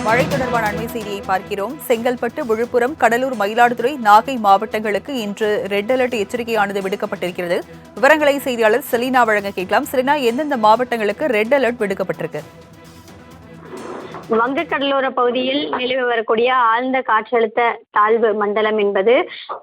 மழை தொடர்பான அண்மை செய்தியை பார்க்கிறோம். செங்கல்பட்டு, விழுப்புரம், கடலூர், மயிலாடுதுறை, நாகை மாவட்டங்களுக்கு இன்று ரெட் அலர்ட் எச்சரிக்கையானது விடுக்கப்பட்டிருக்கிறது. விவரங்களை செய்தியாளர் செலினா வழங்க கேட்கலாம். செலினா, எந்தெந்த மாவட்டங்களுக்கு ரெட் அலர்ட் விடுக்கப்பட்டிருக்கு? வங்கக்கடலோர பகுதியில் நிலவி வரக்கூடிய ஆழ்ந்த காற்றழுத்த தாழ்வு மண்டலம் என்பது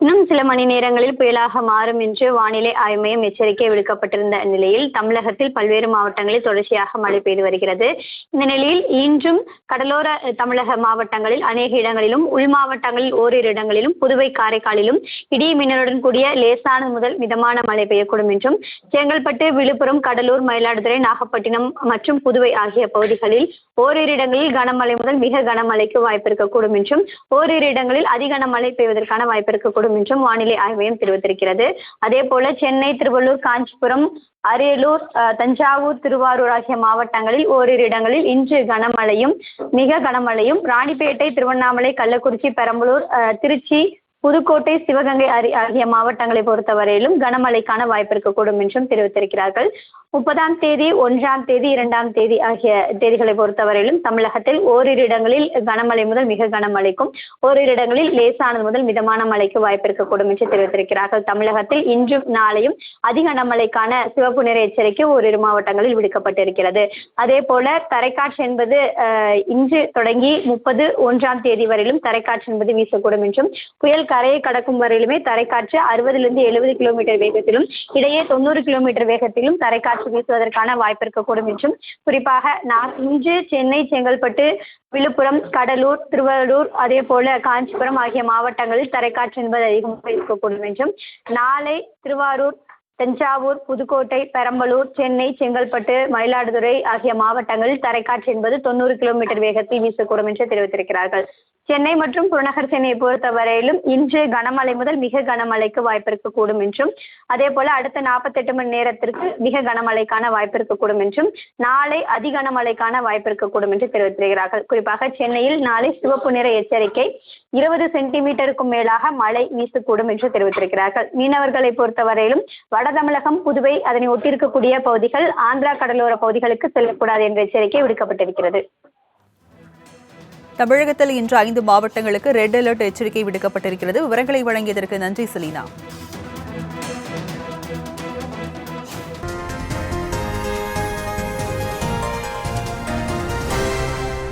இன்னும் சில மணி நேரங்களில் புயலாக மாறும் என்று வானிலை ஆய்வு மையம் எச்சரிக்கை விடுக்கப்பட்டிருந்த நிலையில் தமிழகத்தில் பல்வேறு மாவட்டங்களில் தொடர்ச்சியாக மழை பெய்து வருகிறது. இந்த நிலையில் இன்றும் கடலோர தமிழக மாவட்டங்களில் அநேக இடங்களிலும், உள் மாவட்டங்களில் ஓரிரு இடங்களிலும், புதுவை, காரைக்காலிலும் இடி மின்னலுடன் கூடிய லேசான முதல் மிதமான மழை பெய்யக்கூடும் என்றும், செங்கல்பட்டு, விழுப்புரம், கடலூர், மயிலாடுதுறை, நாகப்பட்டினம் மற்றும் புதுவை ஆகிய பகுதிகளில் ஓரிரு இடங்களில் கனமழை முதல் மிக கனமழைக்கு வாய்ப்பு இருக்கக்கூடும் என்றும், ஓரிரு இடங்களில் அதிக மழை பெய்வதற்கான வாய்ப்பு இருக்கக்கூடும் என்றும் வானிலை ஆய்வு மையம் தெரிவித்திருக்கிறது. அதே போல சென்னை, திருவள்ளூர், காஞ்சிபுரம், அரியலூர், தஞ்சாவூர், திருவாரூர் ஆகிய மாவட்டங்களில் ஓரிரு இடங்களில் இன்று கனமழையும் மிக கனமழையும், ராணிப்பேட்டை, திருவண்ணாமலை, கள்ளக்குறிச்சி, பெரம்பலூர், திருச்சி, புதுக்கோட்டை, சிவகங்கை ஆகிய மாவட்டங்களை பொறுத்தவரையிலும் கனமழைக்கான வாய்ப்பு இருக்கக்கூடும் என்றும் தெரிவித்திருக்கிறார்கள். 30ஆம் தேதி, 1ஆம் தேதி, 2ஆம் தேதி ஆகிய தேதிகளை பொறுத்தவரையிலும் தமிழகத்தில் ஓரிரு இடங்களில் கனமழை முதல் மிக கனமழைக்கும், ஓரிரு இடங்களில் லேசானது முதல் மிதமான மழைக்கு வாய்ப்பு இருக்கக்கூடும் என்று தெரிவித்திருக்கிறார்கள். தமிழகத்தில் இன்றும் நாளையும் அதிக கனமழைக்கான சிவப்பு நிற எச்சரிக்கை ஓரிரு மாவட்டங்களில் விடுக்கப்பட்டிருக்கிறது. அதே போல தரைக்காற்று என்பது இன்று தொடங்கி 31ஆம் தேதி வரையிலும் தரைக்காற்று என்பது வீசக்கூடும் என்றும், புயல் கரையை கடக்கும் வரையிலுமே தரைக்காற்று 60லிருந்து 70 கிலோமீட்டர் வேகத்திலும், இடையே 90 கிலோமீட்டர் வேகத்திலும் தரைக்காற்று வீசுவதற்கான வாய்ப்பு இருக்கக்கூடும் என்றும், குறிப்பாக இன்று சென்னை, செங்கல்பட்டு, விழுப்புரம், கடலூர், திருவள்ளூர், அதே போல காஞ்சிபுரம் ஆகிய மாவட்டங்களில் தரைக்காற்று என்பது அதிகமாக இருக்கக்கூடும் என்றும், நாளை திருவாரூர், தஞ்சாவூர், புதுக்கோட்டை, பெரம்பலூர், சென்னை, செங்கல்பட்டு, மயிலாடுதுறை ஆகிய மாவட்டங்களில் தரைக்காற்று என்பது 90 கிலோமீட்டர் வேகத்தில் வீசக்கூடும் என்று தெரிவித்திருக்கிறார்கள். சென்னை மற்றும் புறநகர் சென்னையை பொறுத்தவரையிலும் இன்று கனமழை முதல் மிக கனமழைக்கு வாய்ப்பு இருக்கக்கூடும் என்றும், அதே போல அடுத்த 48 மணி நேரத்திற்கு மிக கனமழைக்கான வாய்ப்பு இருக்கக்கூடும் என்றும், நாளை அதி கனமழைக்கான வாய்ப்பு இருக்கக்கூடும் என்று தெரிவித்திருக்கிறார்கள். குறிப்பாக சென்னையில் நாளை சிவப்பு நிற எச்சரிக்கை, 20 சென்டிமீட்டருக்கும் மேலாக மழை வீசக்கூடும் என்று தெரிவித்திருக்கிறார்கள். மீனவர்களை பொறுத்தவரையிலும் வட தமிழகம், புதுவை, அதனை ஒட்டியிருக்கக்கூடிய பகுதிகள், ஆந்திரா கடலோர பகுதிகளுக்கு செல்லக்கூடாது என்ற எச்சரிக்கை விடுக்கப்பட்டிருக்கிறது. தமிழகத்தில் இன்று 5 மாவட்டங்களுக்கு ரெட் அலர்ட் எச்சரிக்கை விடுக்கப்பட்டிருக்கிறது. விவரங்களை வழங்கியதற்கு நன்றி செலினா.